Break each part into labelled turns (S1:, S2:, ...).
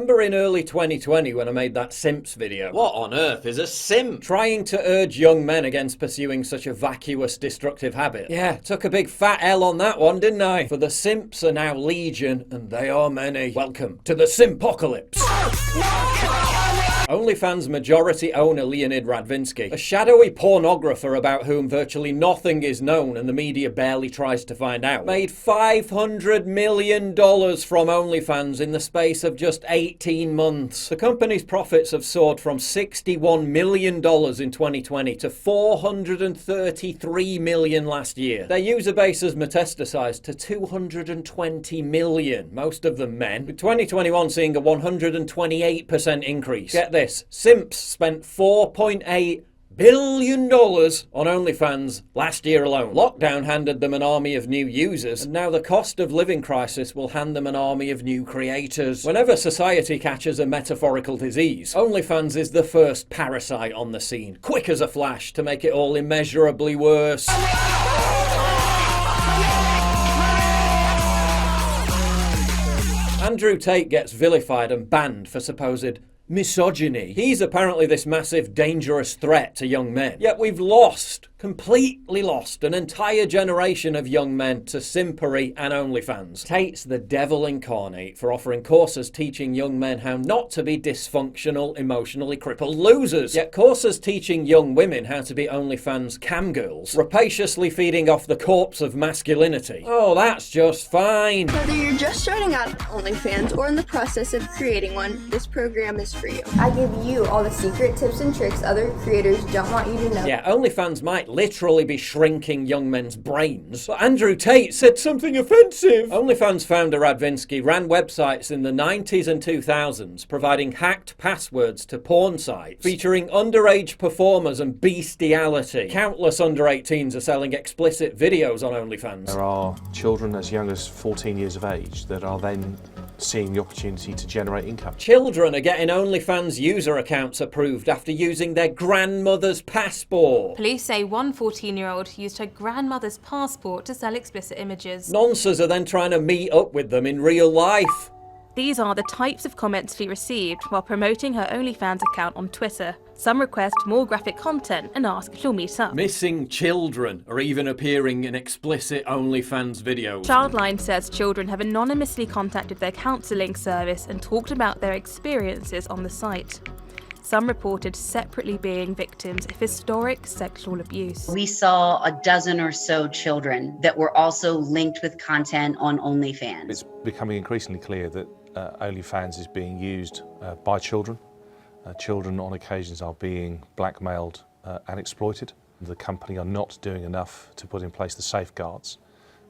S1: Remember in early 2020 when I made that simps video? What on earth is a simp? Trying to urge young men against pursuing such a vacuous, destructive habit. Yeah, took a big fat L on that one, didn't I? For the simps are now legion, and they are many. Welcome to the Simpocalypse. OnlyFans majority owner Leonid Radvinsky, a shadowy pornographer about whom virtually nothing is known and the media barely tries to find out, made $500 million from OnlyFans in the space of just 18 months. The company's profits have soared from $61 million in 2020 to $433 million last year. Their user base has metastasized to 220 million, most of them men, with 2021 seeing a 128% increase. Get this, simps spent $4.8 billion on OnlyFans last year alone. Lockdown handed them an army of new users, and now the cost of living crisis will hand them an army of new creators. Whenever society catches a metaphorical disease, OnlyFans is the first parasite on the scene, quick as a flash, to make it all immeasurably worse. Andrew Tate gets vilified and banned for supposed misogyny. He's apparently this massive, dangerous threat to young men. Yet we've completely lost an entire generation of young men to simpery and OnlyFans. Tate's the devil incarnate for offering courses teaching young men how not to be dysfunctional, emotionally crippled losers. Yet courses teaching young women how to be OnlyFans camgirls, rapaciously feeding off the corpse of masculinity. Oh, that's just fine.
S2: Whether you're just starting out OnlyFans or in the process of creating one, this program is for you.
S3: I give you all the secret tips and tricks other creators don't want you to know.
S1: Yeah, OnlyFans might literally be shrinking young men's brains, but Andrew Tate said something offensive. OnlyFans founder Radvinsky ran websites in the 90s and 2000s, providing hacked passwords to porn sites, featuring underage performers and bestiality. Countless under 18s are selling explicit videos on OnlyFans.
S4: There are children as young as 14 years of age that are then seeing the opportunity to generate income.
S1: Children are getting OnlyFans user accounts approved after using their grandmother's passport.
S5: Police say one 14-year-old used her grandmother's passport to sell explicit images.
S1: Nonces are then trying to meet up with them in real life.
S5: These are the types of comments she received while promoting her OnlyFans account on Twitter. Some request more graphic content and ask if she'll meet up.
S1: Missing children are even appearing in explicit OnlyFans videos.
S5: Childline says children have anonymously contacted their counselling service and talked about their experiences on the site. Some reported separately being victims of historic sexual abuse.
S6: We saw a dozen or so children that were also linked with content on OnlyFans.
S4: It's becoming increasingly clear that OnlyFans is being used by children. Children on occasions are being blackmailed and exploited. The company are not doing enough to put in place the safeguards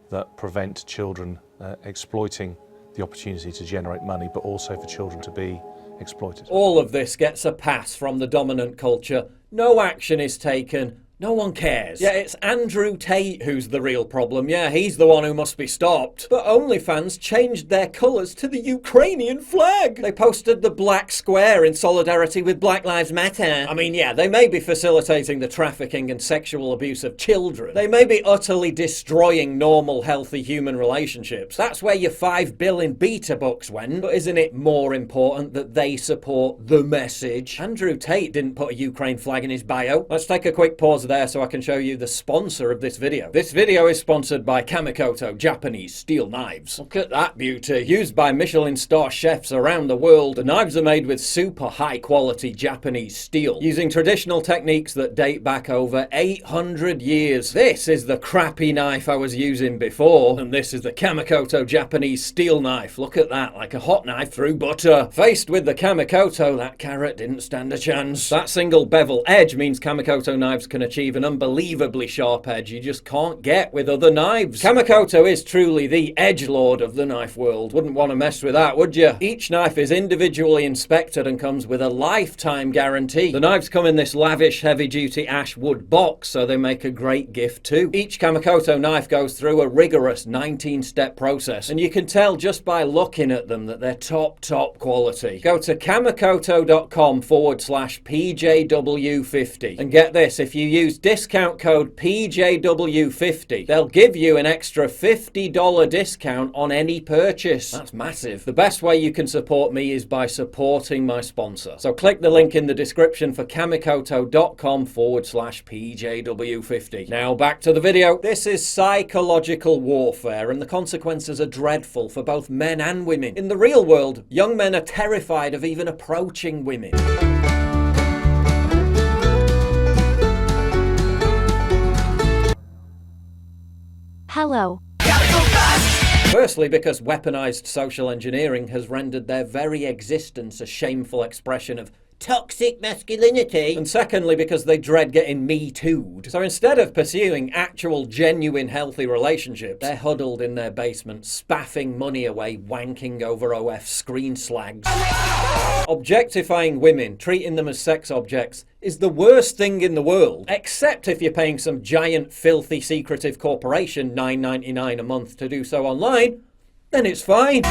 S4: that prevent children exploiting the opportunity to generate money, but also for children to be exploited.
S1: All of this gets a pass from the dominant culture. No action is taken. No one cares. Yeah, it's Andrew Tate who's the real problem. Yeah, he's the one who must be stopped. But OnlyFans changed their colours to the Ukrainian flag. They posted the black square in solidarity with Black Lives Matter. I mean, yeah, they may be facilitating the trafficking and sexual abuse of children. They may be utterly destroying normal, healthy human relationships. That's where your $5 billion beta bucks went. But isn't it more important that they support the message? Andrew Tate didn't put a Ukraine flag in his bio. Let's take a quick pause there so I can show you the sponsor of this video. This video is sponsored by Kamikoto Japanese steel knives. Look at that beauty. Used by Michelin star chefs around the world, the knives are made with super high quality Japanese steel, using traditional techniques that date back over 800 years. This is the crappy knife I was using before, and this is the Kamikoto Japanese steel knife. Look at that, like a hot knife through butter. Faced with the Kamikoto, that carrot didn't stand a chance. That single bevel edge means Kamikoto knives can achieve an unbelievably sharp edge you just can't get with other knives. Kamikoto is truly the edgelord of the knife world. Wouldn't want to mess with that, would you? Each knife is individually inspected and comes with a lifetime guarantee. The knives come in this lavish heavy-duty ash wood box, so they make a great gift too. Each Kamikoto knife goes through a rigorous 19-step process, and you can tell just by looking at them that they're top quality. Go to kamikoto.com/PJW50 and get this, if you use use discount code PJW50, they'll give you an extra $50 discount on any purchase. That's massive. The best way you can support me is by supporting my sponsor. So click the link in the description for kamikoto.com/PJW50. Now back to the video. This is psychological warfare, and the consequences are dreadful for both men and women. In the real world, young men are terrified of even approaching women.
S7: Hello.
S1: Firstly, because weaponized social engineering has rendered their very existence a shameful expression of toxic masculinity. And secondly, because they dread getting me too'd. So instead of pursuing actual, genuine, healthy relationships, they're huddled in their basement, spaffing money away, wanking over OF screen slags. Objectifying women, treating them as sex objects, is the worst thing in the world. Except if you're paying some giant, filthy, secretive corporation $9.99 a month to do so online, then it's fine.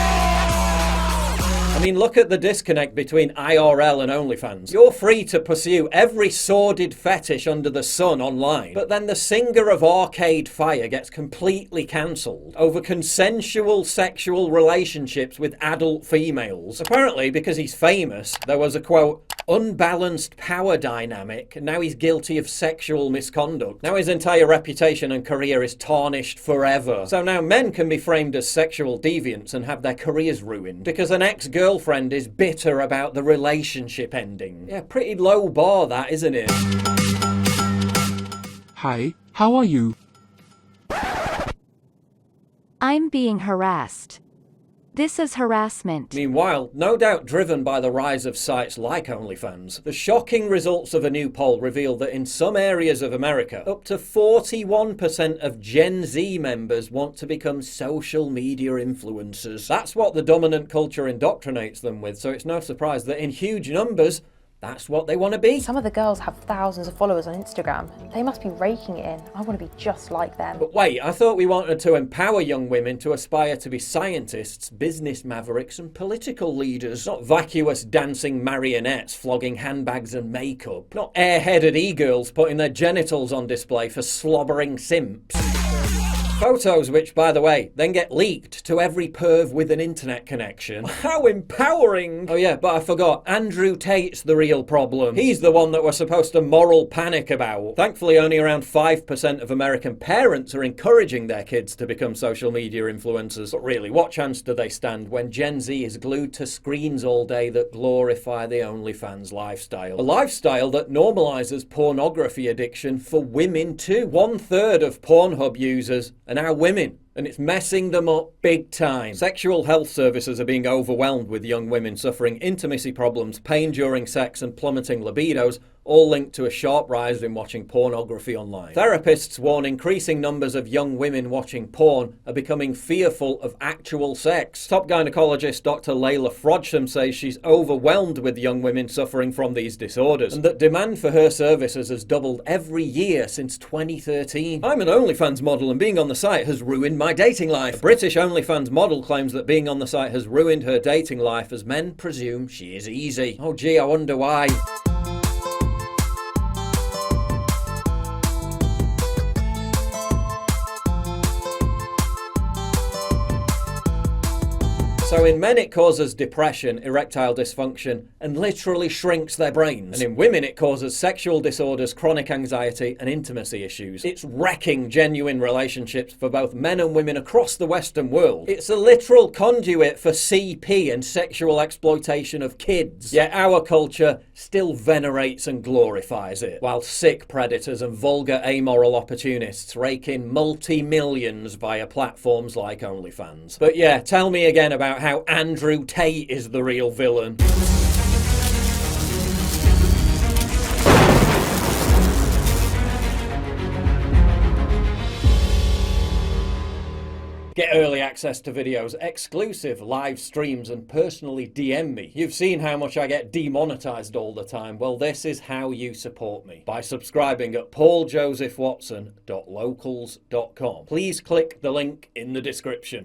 S1: I mean, look at the disconnect between IRL and OnlyFans. You're free to pursue every sordid fetish under the sun online, but then the singer of Arcade Fire gets completely cancelled over consensual sexual relationships with adult females. Apparently, because he's famous, there was a, quote, unbalanced power dynamic, and now he's guilty of sexual misconduct. Now his entire reputation and career is tarnished forever. So now men can be framed as sexual deviants and have their careers ruined because an ex-girlfriend is bitter about the relationship ending. Yeah, pretty low bar that, isn't it?
S8: Hi, how are you?
S7: I'm being harassed. This is harassment.
S1: Meanwhile, no doubt driven by the rise of sites like OnlyFans, the shocking results of a new poll reveal that in some areas of America, up to 41% of Gen Z members want to become social media influencers. That's what the dominant culture indoctrinates them with, so it's no surprise that in huge numbers, that's what they want to be.
S9: Some of the girls have thousands of followers on Instagram. They must be raking it in. I want to be just like them.
S1: But wait, I thought we wanted to empower young women to aspire to be scientists, business mavericks and political leaders, not vacuous dancing marionettes flogging handbags and makeup, not airheaded e-girls putting their genitals on display for slobbering simps. Photos which, by the way, then get leaked to every perv with an internet connection. How empowering! Oh yeah, but I forgot, Andrew Tate's the real problem. He's the one that we're supposed to moral panic about. Thankfully, only around 5% of American parents are encouraging their kids to become social media influencers. But really, what chance do they stand when Gen Z is glued to screens all day that glorify the OnlyFans lifestyle? A lifestyle that normalizes pornography addiction for women too. 1/3 of Pornhub users are now women, and it's messing them up big time. Sexual health services are being overwhelmed with young women suffering intimacy problems, pain during sex and plummeting libidos, all linked to a sharp rise in watching pornography online. Therapists warn increasing numbers of young women watching porn are becoming fearful of actual sex. Top gynecologist Dr. Layla Frodsham says she's overwhelmed with young women suffering from these disorders, and that demand for her services has doubled every year since 2013. I'm an OnlyFans model and being on the site has ruined my dating life. A British OnlyFans model claims that being on the site has ruined her dating life as men presume she is easy. Oh gee, I wonder why. So in men it causes depression, erectile dysfunction, and literally shrinks their brains. And in women it causes sexual disorders, chronic anxiety, and intimacy issues. It's wrecking genuine relationships for both men and women across the Western world. It's a literal conduit for CP and sexual exploitation of kids. Yet our culture still venerates and glorifies it, while sick predators and vulgar amoral opportunists rake in multi-millions via platforms like OnlyFans. But yeah, tell me again about how Andrew Tate is the real villain. Get early access to videos, exclusive live streams, and personally DM me. You've seen how much I get demonetized all the time. Well, this is how you support me. By subscribing at pauljosephwatson.locals.com. Please click the link in the description.